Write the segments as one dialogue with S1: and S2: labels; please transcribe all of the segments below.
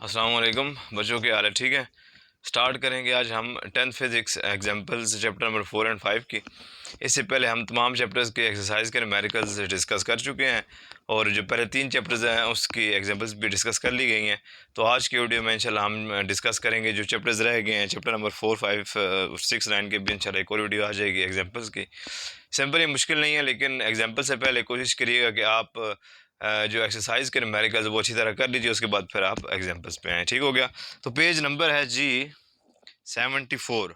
S1: अस्सलाम वालेकुम बच्चों, के हाल है? ठीक है। स्टार्ट करेंगे आज हम 10th physics examples chapter number 4 and 5 की। इससे पहले हम तमाम चैप्टर्स के एक्सरसाइज के न्यूमेरिकल्स डिस्कस कर चुके हैं और जो पहले 3 चैप्टर्स हैं उसकी एग्जांपल्स भी डिस्कस कर ली गई हैं। तो आज की वीडियो में इंशाल्लाह हम डिस्कस करेंगे जो चैप्टर्स रह गए हैं, चैप्टर नंबर 4, 5, 6, 9 के भी इंशाल्लाह एक और वीडियो आ जाएगी एग्जाम्पल्स की। सिंपल ही मुश्किल नहीं है, लेकिन एग्जाम्पल से पहले कोशिश करिएगा कि आप जो एक्सरसाइज के न्यूमेरिकल्स वो अच्छी तरह कर लीजिए, उसके बाद फिर आप एग्जाम्पल्स पे आएँ। ठीक हो गया। तो पेज नंबर है जी 74।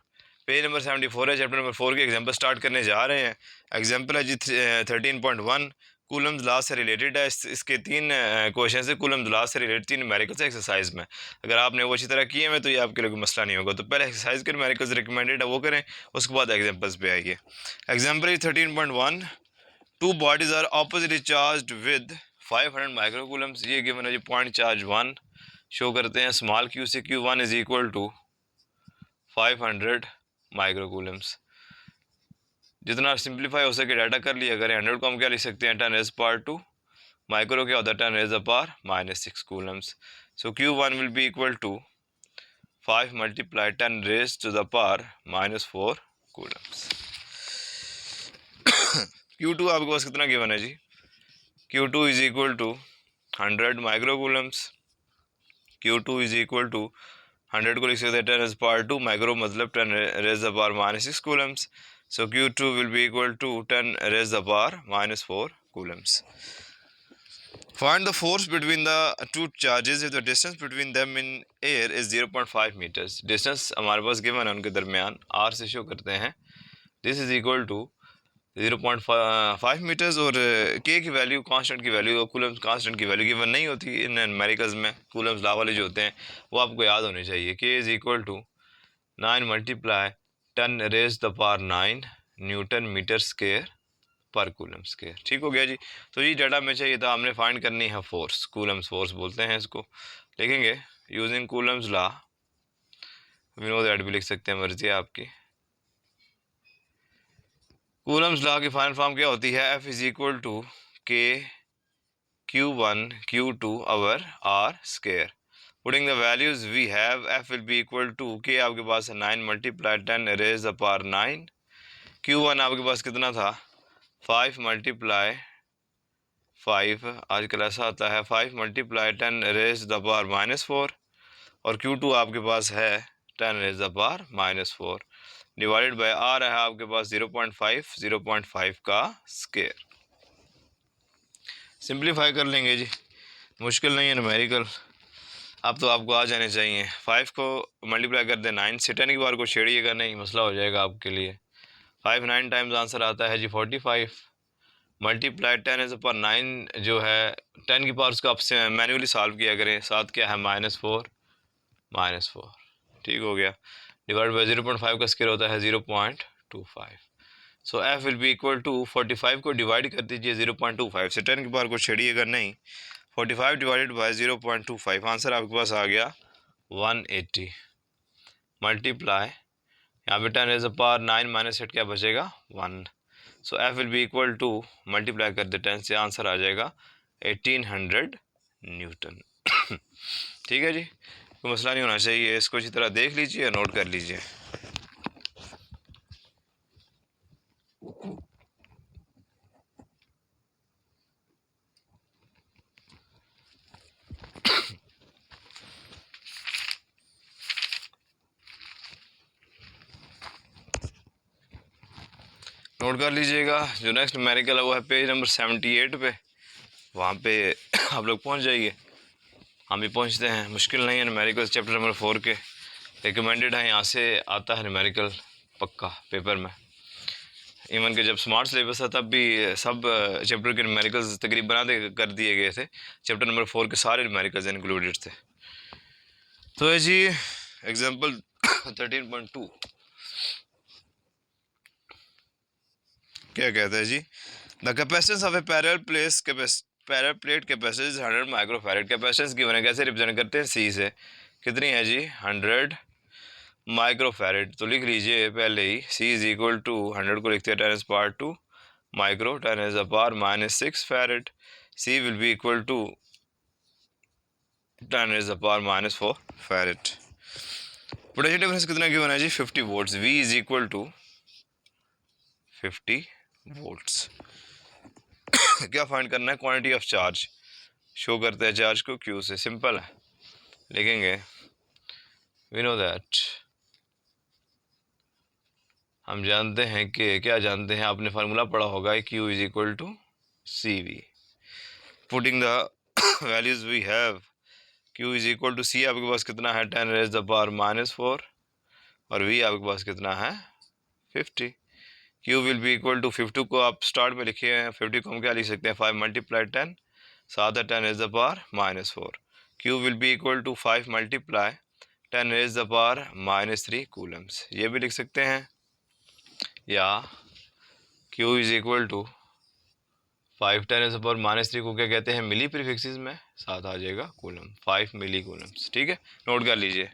S1: पेज नंबर 74 है, चैप्टर नंबर 4 के एग्जाम्पल स्टार्ट करने जा रहे हैं। एग्जाम्पल है जी 13.1 कूलम्स लॉ से रिलेटेड है। इसके 3 क्वेश्चन है कूलम्स लॉ से रिलेटेड, 3 न्यूमेरिकल्स एक्सरसाइज में। अगर आपने वो अच्छी तरह किए हैं तो ये आपके लिए कोई मसला नहीं होगा। तो पहले एक्सरसाइज के न्यूमेरिकल्स रिकमेंडेड है वो करें, उसके बाद एग्जाम्पल्स पे आइए। Example 13.1 two bodies are oppositely charged with 500 microcoulombs. ये गिवन है जी पॉइंट चार्ज 1 शो करते हैं। स्मॉल क्यू से Q1 इज इक्वल टू 500 माइक्रोकूलम्स। जितना सिंप्लीफाई हो सके डाटा कर लिया करें। 100 को हम क्या लिख सकते हैं 10⁻²। माइक्रो क्या होता है 10⁻⁻6 coulombs. So Q1 will be equal to 5 multiply 10⁻⁻4 coulombs. Q2 आपके पास कितना गिवन है जी? Q2 is equal to 100 microcoulombs. Q2 is equal to 100 को लिख सकते हैं 10⁻²। माइक्रो मतलब 10⁻⁻6 coulombs. So Q2 will be equal to 10⁻⁻4 coulombs. Find the force between the two charges if the distance between them in air is 0.5 meters. Distance हमारे पास given है उनके दरमियान, r से शो करते हैं। This is equal to 0.5 metres और k की value, constant की वैल्यू, कूलम्स कांस्टेंट की वैल्यू गिवन नहीं होती इन न्यूमेरिकल्स में। कूलम्स लॉ वाले जो होते हैं वो आपको याद होने चाहिए। k is equal to 9 multiply 10⁻⁹ newton metre square पर कूलम स्क्वायर। ठीक हो गया जी। तो ये डाटा में चाहिए था, हमने फाइंड करनी है फोर्स। कूलम्स फोर्स बोलते हैं इसको। लिखेंगे using Coulomb's law, we know that भी लिख सकते हैं, मर्जी है आपकी। कूलम्स लॉ की फाइनल फॉर्म क्या होती है? F is equal to k Q1 Q2 over r square. Putting the values we have, F will be equal to k आपके पास है 9 मल्टीप्लाई 10⁻⁹ Q1 आपके पास कितना था 5 मल्टीप्लाई 5, आजकल ऐसा आता है 5 मल्टीप्लाई 10⁻⁻4 और Q2 आपके पास है 10⁻⁻4 डिवाइडेड बाय आर है आपके पास 0.5 का स्क्वायर। सिंप्लीफाई कर लेंगे जी, मुश्किल नहीं है न्यूमेरिकल। अब तो आपको आ जाने चाहिए। 5 को मल्टीप्लाई कर दे 9 से, 10 की बार को छेड़िएगा नहीं, मसला हो जाएगा आपके लिए। 5 9 टाइम्स आंसर आता है जी 45 मल्टीप्लाई 10⁻⁹ जो है 10 की पावर उसको आपसे मैन्युअली सॉल्व किया करें। साथ क्या है -4। ठीक हो गया। डिवाइड बाई 0.5 का स्क्वायर होता है 0.25। So F will be equal to 45 को डिवाइड कर दीजिए 0.25 से, 10 की पावर को छेड़िएगा नहीं। 45 डिवाइडेड बाई 0.25, आंसर आपके पास आ गया 180 मल्टीप्लाई यहाँ पे 10⁻⁹ माइनस 8 क्या बचेगा 1। सो F will be equal to multiply कर दे 10 से, आंसर आ जाएगा 1800 न्यूटन। ठीक है जी, कोई मसला नहीं होना चाहिए। इसको अच्छी तरह देख लीजिए, नोट कर लीजिए। नोट कर लीजिएगा। जो नेक्स्ट न्यूमेरिकल है वो है पेज नंबर 78 पे। वहाँ पे आप लोग पहुँच जाइए, हम भी पहुँचते हैं। मुश्किल नहीं है न्यूमेरिकल, चैप्टर नंबर 4 के रिकमेंडेड है। यहाँ से आता है न्यूमेरिकल पक्का पेपर में। इवन के जब स्मार्ट सिलेबस था तब भी सब चैप्टर के न्यूमेरिकल्स तकरीबन आधे कर दिए गए थे। चैप्टर नंबर 4 के सारे न्यूमेरिकल्स इंक्लूडेड थे। तो है जी एग्जांपल 13.2 क्या कहता है जी? The capacitance of a parallel plate capacity 100 microfarad. Capacitance given है, कैसे रिप्रेजेंट करते हैं? सी से। कितनी है जी 100 माइक्रोफैरेड। तो लिख लीजिए पहले ही, C इज इक्वल टू 100 को लिखते हैं 10⁻² micro 10⁻⁻6 farad. C will be equal to 10 raise the power -4 farad. Potential difference कितना गिवन है जी? 50 volts. V is equal to 50 volts. क्या फाइंड करना है? Quantity of charge. शो करते हैं चार्ज को Q से। सिंपल है, लिखेंगे वी नो दैट, हम जानते हैं कि, क्या जानते हैं, आपने फार्मूला पढ़ा होगा, Q is equal to CV। Putting the values we have, Q is equal to C आपके पास कितना है? 10 रेज़ द पावर -4, और V आपके पास कितना है? 50। Q will be equal to 50 को आप स्टार्ट में लिखे हैं, 50 को हम क्या लिख सकते हैं? 5 मल्टीप्लाई 10, 7 है 10 raise the power -4। Q will be equal to 5 multiply 10 raise the power -3 coulombs. ये भी लिख सकते हैं, या Q is equal to 5 10 raise the power -3 को क्या कहते हैं? मिली प्रीफिक्सेस में, साथ आ जाएगा कूलम, 5 मिली कूलम्स। ठीक है, नोट कर लीजिए।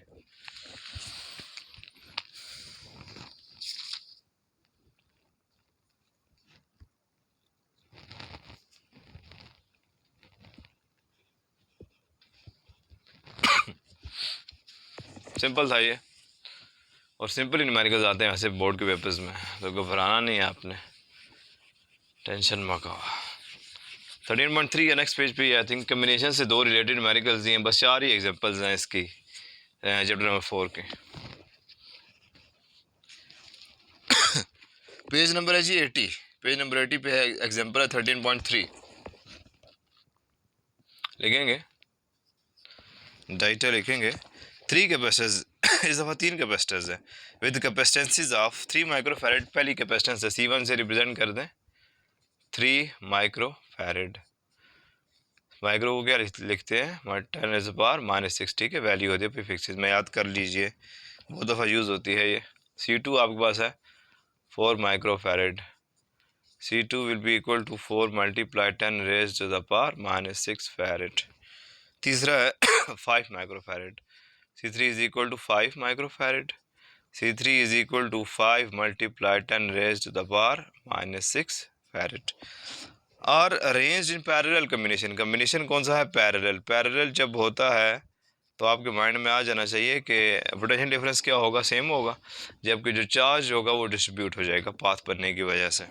S1: सिंपल था ये, और सिंपल ही न्यूमेरिकल्स आते हैं वैसे बोर्ड के पेपर्स में, तो घबराना नहीं है आपने, टेंशन मत खाओ। 13.3 है नेक्स्ट पेज पे। आई थिंक कम्बिनेशन से दो रिलेटेड न्यूमेरिकल्स दिए हैं, बस 4 ही एग्जांपल्स हैं इसकी, चैप्टर नंबर 4 के। पेज नंबर है जी 80, पेज नंबर 80 पे है एग्जांपल है 13.3। लिखेंगे डाइटर, लिखेंगे 3 कैपेसिटर्स इस दफ़ा 3 कैपेसिटर्स है विद कैपेसिटेंसीज ऑफ 3 माइक्रोफैरेड। पहली कैपेसिटेंस है C1 से रिप्रेजेंट कर दें 3 माइक्रोफैरेड। माइक्रो को क्या लिखते हैं? 10 रेज़ द पावर -6। ठीक है, वैल्यू होती है प्रीफिक्सेस में, याद कर लीजिए, बहुत दफ़ा यूज़ होती है ये। C2 आपके पास है 4 microfarad. C2 will be equal to 4 multiply 10 raise to the power -6 farad. तीसरा है 5 microfarad. C3 is equal to 5 microfarad. C3 is equal to 5 multiply 10 raise to the power -6 farad. और arranged in parallel combination. Combination कौन सा है? Parallel. Parallel जब होता है तो आपके माइंड में आ जाना चाहिए कि पोटेंशियल डिफरेंस क्या होगा? सेम होगा, जबकि जो चार्ज होगा वो डिस्ट्रीब्यूट हो जाएगा पाथ बनने की वजह से।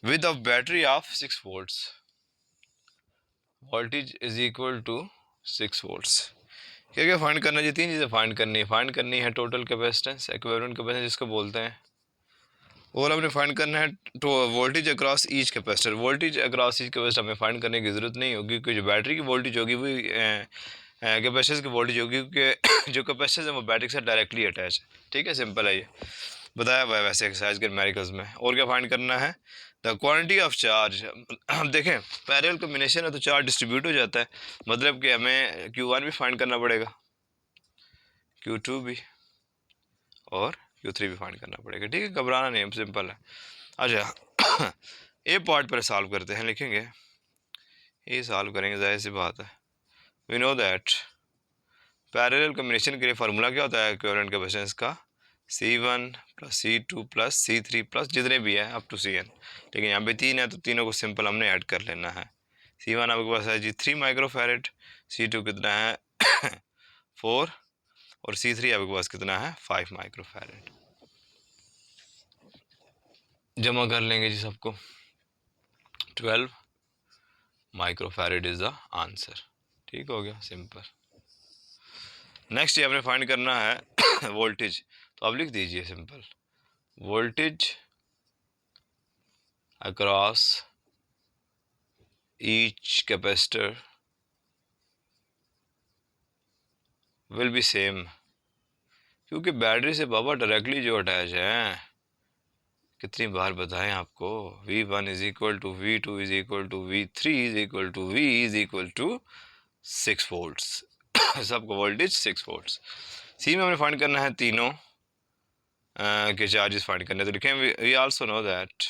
S1: With of battery of 6 volts, voltage is equal to 6 volts. क्या क्या फाइंड करना है? 3 चीज़ें फाइंड करनी है। फाइंड करनी है टोटल कैपेसिटेंस, इक्विवेलेंट कैपेसिटेंस जिसको बोलते हैं, और हमने फाइंड करना है तो voltage across each capacitor. Voltage across each capacitor हमें फाइंड करने की ज़रूरत नहीं होगी, क्योंकि जो बैटरी की वोल्टेज होगी वो कैपेसिटर की वोल्टेज होगी, क्योंकि जो कैपेसिटर है वो बैटरी से डायरेक्टली अटैच है। ठीक है, सिंपल है, ये बताया हुआ है वैसे एक्सरसाइज के न्यूमेरिकल्स में। और क्या फाइंड करना है? The quantity of charge. हम देखें पैरेलल कॉम्बिनेशन है तो चार्ज डिस्ट्रीब्यूट हो जाता है, मतलब कि हमें Q1 भी फाइंड करना पड़ेगा, Q2 भी, और Q3 भी फाइंड करना पड़ेगा। ठीक है, घबराना नहीं, सिंपल है। अच्छा ए पार्ट पर सॉल्व करते हैं। लिखेंगे ये सॉल्व करेंगे, जाहिर सी बात है, we know that parallel combination के लिए फार्मूला क्या होता है इक्विवेलेंट कैपेसिटेंस का? C1 plus C2 plus C3 plus जितने भी है अप टू Cn। लेकिन यहाँ पे 3 है तो तीनों को सिंपल हमने ऐड कर लेना है। C1 आपके पास है जी 3 माइक्रोफैरेड, C2 कितना है 4, और C3 आपके पास कितना है 5 माइक्रोफैरेड। जमा कर लेंगे जी सबको, 12 माइक्रोफैरेड इज द आंसर। ठीक हो गया, सिंपल। नेक्स्ट ये आपने फाइंड करना है वोल्टेज, तो आप लिख दीजिए simple, voltage across each capacitor will be same, क्योंकि बैटरी से बाबा डायरेक्टली जो अटैच है, कितनी बार बताएं आपको, V1 is equal to V2 is equal to V3 is equal to V is equal to 6 volts. सबको वोल्टेज 6 वोल्ट्स। सी में हमने फाइंड करना है तीनों के चार्जेस फाइंड करने, तो लिखें वी आल्सो नो दैट,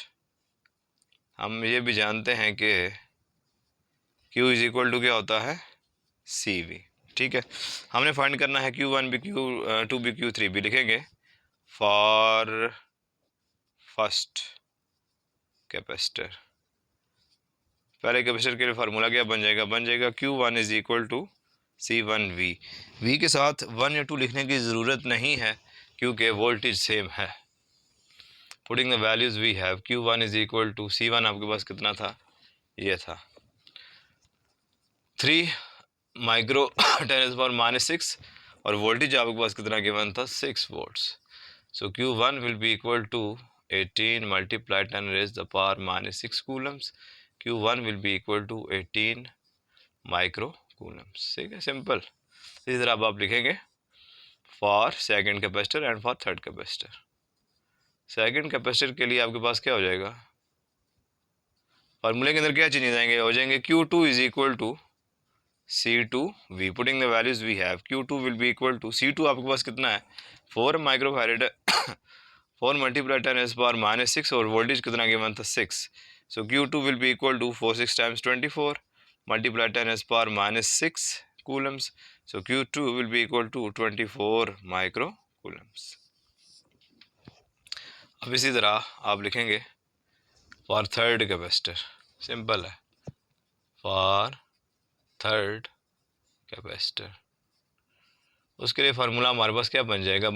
S1: हम ये भी जानते हैं कि Q इज इक्वल टू क्या होता है? CV। ठीक है, हमने फाइंड करना है Q1 भी, Q2 भी, Q3 भी। लिखेंगे फॉर फर्स्ट कैपेसिटर, पहले कैपेसिटर के लिए फार्मूला क्या बन जाएगा? बन जाएगा Q1 is equal to C1V। V के साथ 1 या 2 लिखने की ज़रूरत नहीं है क्योंकि वोल्टेज सेम है। Putting the values we have, Q1 is equal to C1 आपके पास कितना था, ये था 3 माइक्रो 10⁻⁻⁶, और वोल्टेज आपके पास कितना गिवन था, 6 volts. So Q1 will be equal to 18 multiply 10⁻⁻⁶ coulombs. Q1 will be equal to 18 micro coulombs. ठीक है, सिंपल। इसी तरह अब आप लिखेंगे for second capacitor and for third capacitor. Second capacitor के लिए आपके पास क्या हो जाएगा, फार्मूले के अंदर क्या चेंजेस आएंगे, हो जाएंगे Q2 is equal to C2V। Putting the values we have, Q2 will be equal to C2 आपके पास कितना है, 4 माइक्रोफैरेड 4 मल्टीप्लाई 10⁻⁻⁶, और वोल्टेज कितना गिवन था, 6। So Q2 will be equal to 4 6 times 24 multiply 10⁻⁻⁶ coulombs. So Q2 will be equal to 24 micro coulombs. अब इसी तरह आप लिखेंगे फॉर थर्ड कैपेसिटर, सिंपल है, फॉर थर्ड कैपेसिटर। उसके लिए फार्मूला हमारे पास क्या बन जाएगा,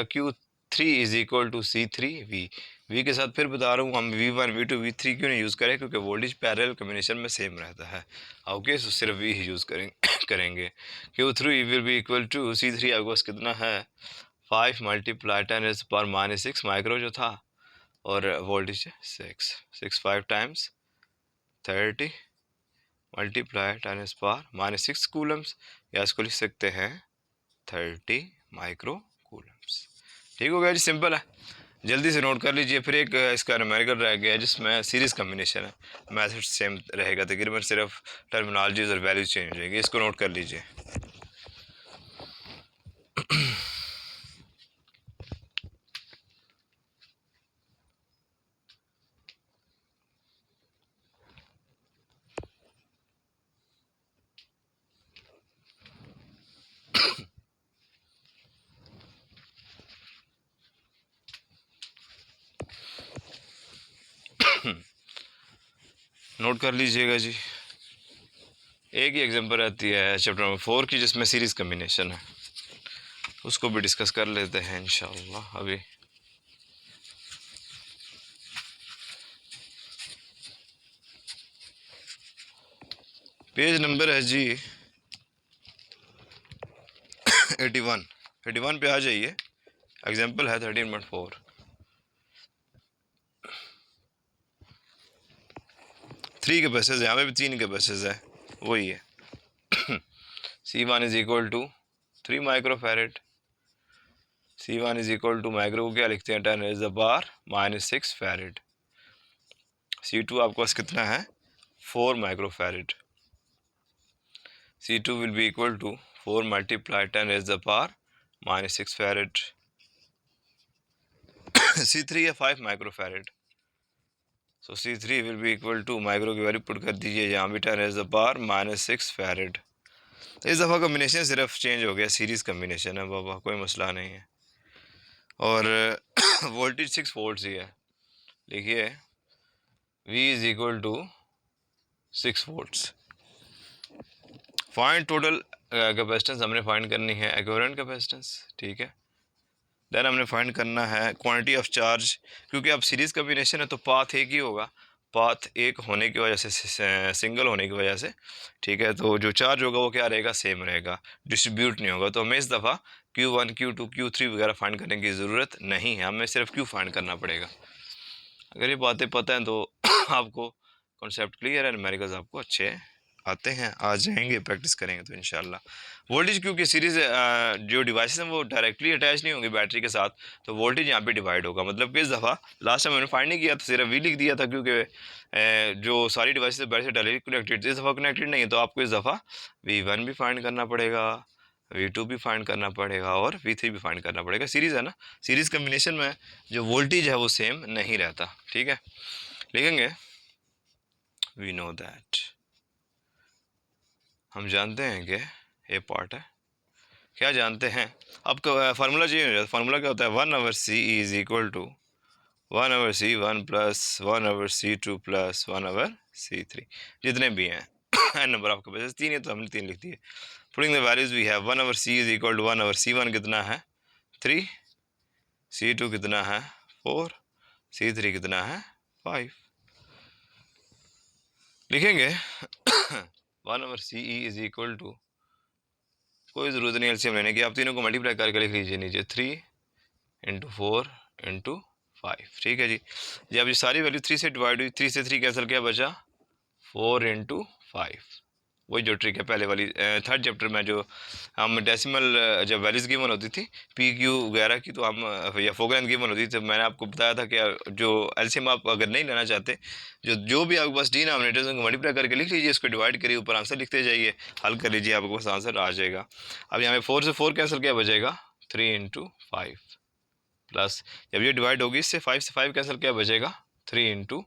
S1: Q3 is equal to C3V। V के साथ फिर बता रहा हूँ, हम V1 V2 V3 क्यों नहीं यूज़ करें, क्योंकि वोल्टेज पैरेलल कम्बिनेशन में सेम रहता है। ओके, सो सिर्फ V ही यूज़ करेंगे। Q3 will be equal to C3 आपके पास कितना है, 5 मल्टीप्लाई 10⁻⁻⁶ माइक्रो जो था, और वोल्टेज 6 5 टाइम्स 30 मल्टीप्लाई 10⁻⁻⁶ कूलम्स, या इसको लिख सकते हैं 30 माइक्रो कूलम्स। ठीक हो गया जी, सिंपल है, जल्दी से नोट कर लीजिए। फिर एक इसका न्यूमेरिकल रह गया जिसमें सीरीज़ कम्बिनेशन है, मैथड सेम रहेगा तकरीबन, सिर्फ टर्मिनोलॉजीज और वैल्यूज चेंज हो जाएगी, इसको नोट कर लीजिए। नोट कर लीजिएगा जी। एक ही एग्जांपल रहती है चैप्टर नंबर 4 की जिसमें सीरीज़ कम्बिनेशन है, उसको भी डिस्कस कर लेते हैं इंशाल्लाह। अभी पेज नंबर है जी 81 पे आ जाइए। एग्जांपल है 13.4। 3 के बेसिस है, यहाँ पे भी 3 के बेसिस है, वही है। C1 is equal to 3 microfarad. C1 is equal to micro को क्या लिखते हैं, 10⁻⁻⁶ फैरेड। C2 आपके पास कितना है, 4 microfarad. C2 will be equal to 4 multiply 10⁻⁻⁶ farad. C3 है 5 microfarad. So C3 will be equal to, micro की वैल्यू पुट कर दीजिए यहाँ भी, 10⁻⁻�6 फैरेड। इस दफ़ा कम्बिनेशन सिर्फ चेंज हो गया, सीरीज़ कम्बिनेशन है बाबा, कोई मसला नहीं है। और वोल्टेज 6 वोल्ट्स ही है, लिखिए V is equal to 6 volts. Find total capacitance हमने फाइंड करनी है, एक्विवेलेंट कैपेसिटेंस, ठीक है। देन हमने फाइंड करना है क्वांटिटी ऑफ चार्ज, क्योंकि अब सीरीज़ कम्बिनेशन है तो पाथ एक ही होगा, पाथ एक होने की वजह से, सिंगल होने की वजह से, ठीक है। तो जो चार्ज होगा वो क्या रहेगा, सेम रहेगा, डिस्ट्रीब्यूट नहीं होगा। तो हमें इस दफ़ा Q1 Q2 Q3 वगैरह फाइंड करने की ज़रूरत नहीं है, हमें सिर्फ Q फाइंड करना पड़ेगा। अगर ये बातें पता हैं तो आपको कॉन्सेप्ट क्लियर है, न्यूमेरिकल्स आपको अच्छे आते हैं, आ जाएंगे, प्रैक्टिस करेंगे तो इंशाल्लाह। वोल्टेज क्योंकि सीरीज जो डिवाइसेस हैं वो डायरेक्टली अटैच नहीं होंगे बैटरी के साथ, तो वोल्टेज यहाँ पे डिवाइड होगा। मतलब कि इस दफ़ा लास्ट टाइम मैंने फाइंड नहीं किया था, सिर्फ वी लिख दिया था, क्योंकि जो सारी डिवाइसेस बैटरी से डायरेक्टली कनेक्टेड, इस दफ़ा कनेक्टेड नहीं है, तो आपको इस दफ़ा V1 भी फाइंड करना पड़ेगा, V2 भी फाइंड करना पड़ेगा, और V3 भी फाइंड करना पड़ेगा। सीरीज़ है ना, सीरीज़ कम्बिनेशन में जो वोल्टेज है वो सेम नहीं रहता, ठीक है। लिखेंगे वी नो दैट, हम जानते हैं कि ये पार्ट है, क्या जानते हैं। अब फार्मूला चेंज हो जाता है, फार्मूला क्या होता है, 1/C is equal to 1/C1 plus 1/C2 plus 1/C3, जितने भी हैं एन नंबर ऑफ कैपेसिटर, 3 है तो हमने 3 लिख दिए। Putting the values we have 1 over C is equal to 1 over C1 कितना है 3, C2 कितना है 4, C3 कितना है 5। लिखेंगे 1 over C E is equal to, कोई ज़रूरत नहीं एलसीएम लेने की, आप तीनों को मल्टीप्लाई करके लिख लीजिए नीचे 3 इंटू 4 इंटू 5। ठीक है जी। अब ये सारी वैल्यू 3 से डिवाइड हुई, 3 से 3 कैंसिल, क्या बचा 4 इंटू 5। वही जो ट्रिक है पहले वाली थर्ड चैप्टर में, जो हम डेसिमल जब वैल्यूज गिवन होती थी पी क्यू वगैरह की, तो हम या फोगलेंथ गिवन होती थी, तो मैंने आपको बताया था कि जो एलसीएम आप अगर नहीं लेना चाहते, जो भी आपके पास डिनोमिनेटर्स उनको मल्टीप्लाई करके लिख लीजिए, इसको डिवाइड करिए, ऊपर आंसर लिखते जाइए, हल कर लीजिए, आपके पास आंसर आ जाएगा। अब यहाँ पे 4 से 4 कैंसिल, क्या बचेगा 3 इंटू 5 प्लस, जब ये डिवाइड होगी इससे 5 से 5 कैंसिल, क्या बचेगा 3 into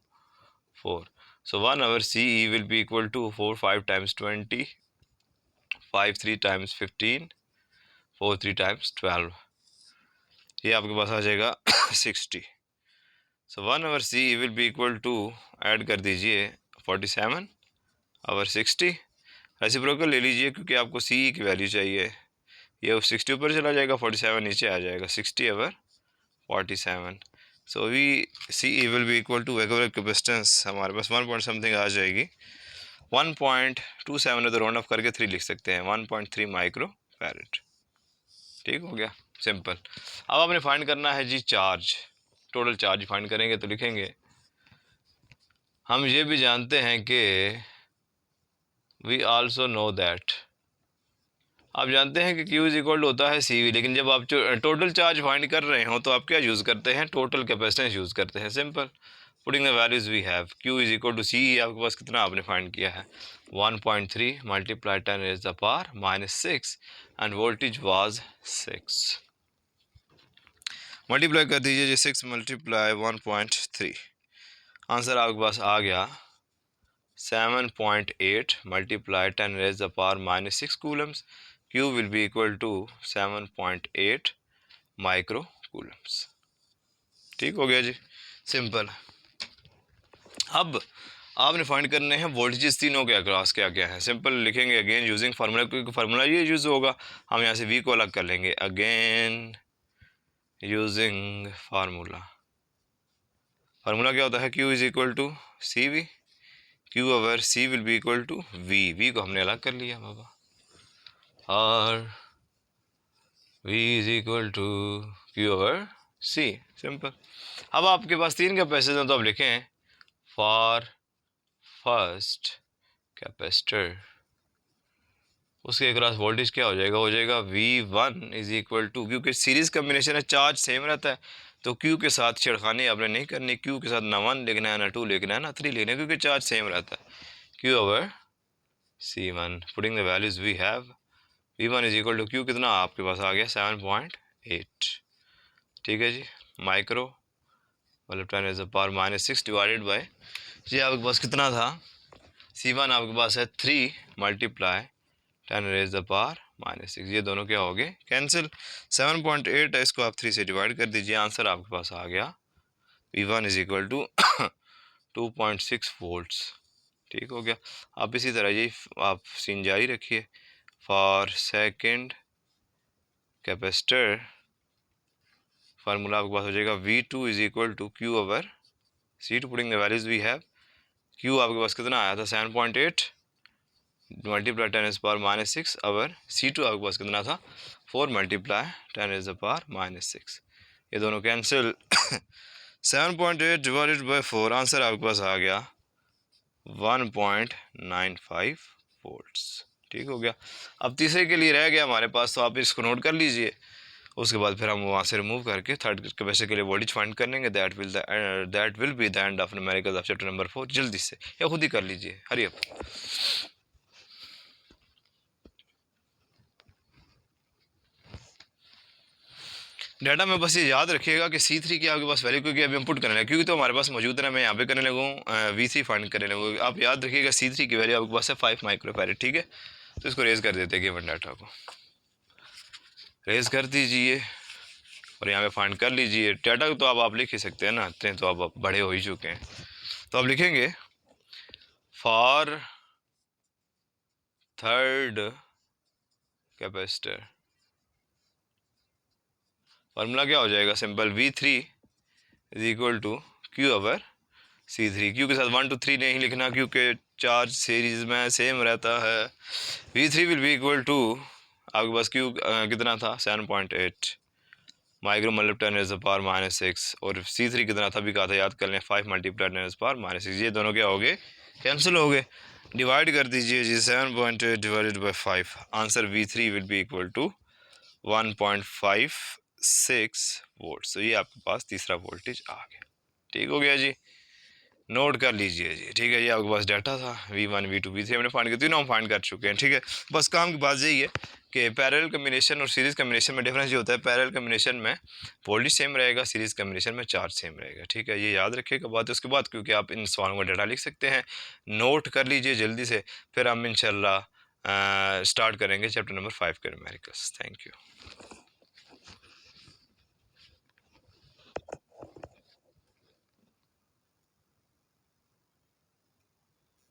S1: 4। So 1 over CE will be equal to 4 5 times 20, 5 3 times 15, 4 3 times 12, ये आपके पास आ जाएगा 60। So 1 over CE will be equal to, add कर दीजिए 47 over 60, रेसिप्रोकल ले लीजिए क्योंकि आपको CE की वैल्यू चाहिए, ये 60 ऊपर चला जाएगा, 47 नीचे आ जाएगा, 60 over 47। So we CE will be equal to regular capacitance हमारे पास 1 पॉइंट समथिंग आ जाएगी, 1.27 है तो राउंड ऑफ करके 3 लिख सकते हैं, 1.3 माइक्रो फैरेड। ठीक हो गया, सिंपल। अब आपने फाइंड करना है जी चार्ज, टोटल चार्ज फाइंड करेंगे तो लिखेंगे, हम ये भी जानते हैं कि वी आल्सो नो दैट, आप जानते हैं कि Q इज इक्वल होता है CV, लेकिन जब आप जो टोटल चार्ज फाइंड कर रहे हो तो आप क्या यूज़ करते हैं, टोटल कैपेसिटेंस यूज़ करते हैं, simple. Putting the values we have, Q is equal to CE, आपके पास कितना आपने फाइंड किया है 1.3 multiply 10 raised the power -6 and voltage was 6, multiply कर दीजिए जी 6 मल्टीप्लाई 1.3, आंसर आपके पास आ गया 7.8 multiply 10 raised the power -6 Coulomb's. Q will be equal to 7.8 micro coulombs. ठीक हो गया जी, सिंपल। अब आपने फाइंड करने हैं वोल्टेजेस तीनों के अक्रॉस क्या क्या है, सिंपल लिखेंगे अगेन यूजिंग फार्मूला, क्योंकि फार्मूला ये यूज़ होगा, हम यहाँ से V को अलग कर लेंगे, अगेन यूजिंग फार्मूला। फार्मूला क्या होता है, Q is equal to CV, Q over C will be equal to V को हमने अलग कर लिया बाबा, और V is equal to Q over C, simple. अब आपके पास 3 कैपेसिटर हैं तो आप लिखें फॉर फर्स्ट कैपेसिटर, उसके अक्रॉस वोल्टेज क्या हो जाएगा V1 इज इक्वल टू, क्योंकि सीरीज कम्बिनेशन है, चार्ज सेम रहता है, तो Q के साथ छेड़खानी आपने नहीं करनी, Q के साथ ना 1 लिखना है, ना 2 लिखना है, ना 3 लिखना है, क्योंकि चार्ज सेम रहता है। Q over C1, putting the values we have, V1 is equal to Q कितना आपके पास आ गया 7.8, ठीक है जी, माइक्रो मतलब 10 raised the power -6 divided by, ये आपके पास कितना था, C1 आपके पास है 3 मल्टीप्लाई 10 raised the power -6, ये दोनों क्या हो गए कैंसिल, 7.8 है, इसको आप 3 से डिवाइड कर दीजिए, आंसर आपके पास आ गया V1 is equal to 2.6 volts. ठीक हो गया। आप इसी तरह ये आप सीन जारी रखिए, फॉर सेकेंड कैपेसिटर फार्मूला आपके पास हो जाएगा V2 is equal to Q over C2, putting the values we have, Q आपके पास कितना आया था 7.8 multiply 10 raised power -6 over C2 आपके पास कितना था 4 मल्टीप्लाई 10 raised पावर -6, ये दोनों कैंसिल 7.8 डिवाइडेड बाय 4, आंसर आपके पास आ गया 1.95 वोल्ट्स। ठीक हो गया। अब तीसरे के लिए रह गया हमारे पास, तो आप इसको नोट कर लीजिए, उसके बाद फिर हम वहाँ से रिमूव करके थर्ड कैपेसिटर के लिए वोल्टेज फाइंड करेंगे, that will be the end of numericals of chapter number 4। जल्दी से या खुद ही कर लीजिए, हरी अप। डाटा में बस ये याद रखिएगा कि C3 की आपके पास वैल्यू, क्योंकि अभी हम पुट करने लगे, क्योंकि तो हमारे पास मौजूद है ना, मैं यहाँ पे करने लगूँ V3 फाइंड करने लगूँ, आप याद रखिएगा C3 की वैल्यू आपके पास है 5 माइक्रोफैरेड। ठीक है, तो इसको रेज कर देते हैं, गिवन डाटा को रेज कर दीजिए और यहाँ पे फाइंड कर लीजिए। डाटा तो अब आप लिख ही सकते हैं ना, इतने तो अब बड़े हो ही चुके हैं, तो आप लिखेंगे फॉर थर्ड कैपेसिटर, फार्मूला क्या हो जाएगा simple, V3 is equal to Q over C3। Q के साथ 1 to 3 नहीं लिखना क्योंकि चार्ज सीरीज में सेम रहता है। V3 will be equal to, आपके पास Q कितना था 7.8 माइक्रो मल्टीप्लाई टेन पावर -6, और C3 कितना था भी कहा था, याद कर लें 5 मल्टीप्लाई टेन पावर -6। ये दोनों क्या हो गए, कैंसिल हो गए। डिवाइड कर दीजिए जी, 7.8 divided by 5, answer V3 will be equal to 1.56 volt. तो ये आपके पास तीसरा वोल्टेज आ गया। ठीक हो गया जी, नोट कर लीजिए जी। ठीक है, ये आपके पास डाटा था, V1 V2 V3 हमने फाइंड किया, तीनों हम फाइंड कर चुके हैं। ठीक है, बस काम की बात यही है कि पैरेलल कम्बिनेशन और सीरीज़ कम्बिनेशन में डिफरेंस ये होता है, पैरेलल कम्बिनेशन में वोल्टेज सेम रहेगा, सीरीज़ कम्बिनेशन में चार्ज सेम रहेगा। ठीक है, ये याद रखिएगा बात। उसके बाद क्योंकि आप इन सवालों का डाटा लिख सकते हैं, नोट कर लीजिए जल्दी से, फिर हम इंशाल्लाह स्टार्ट करेंगे चैप्टर नंबर 5 के न्यूमेरिकल्स। Thank you.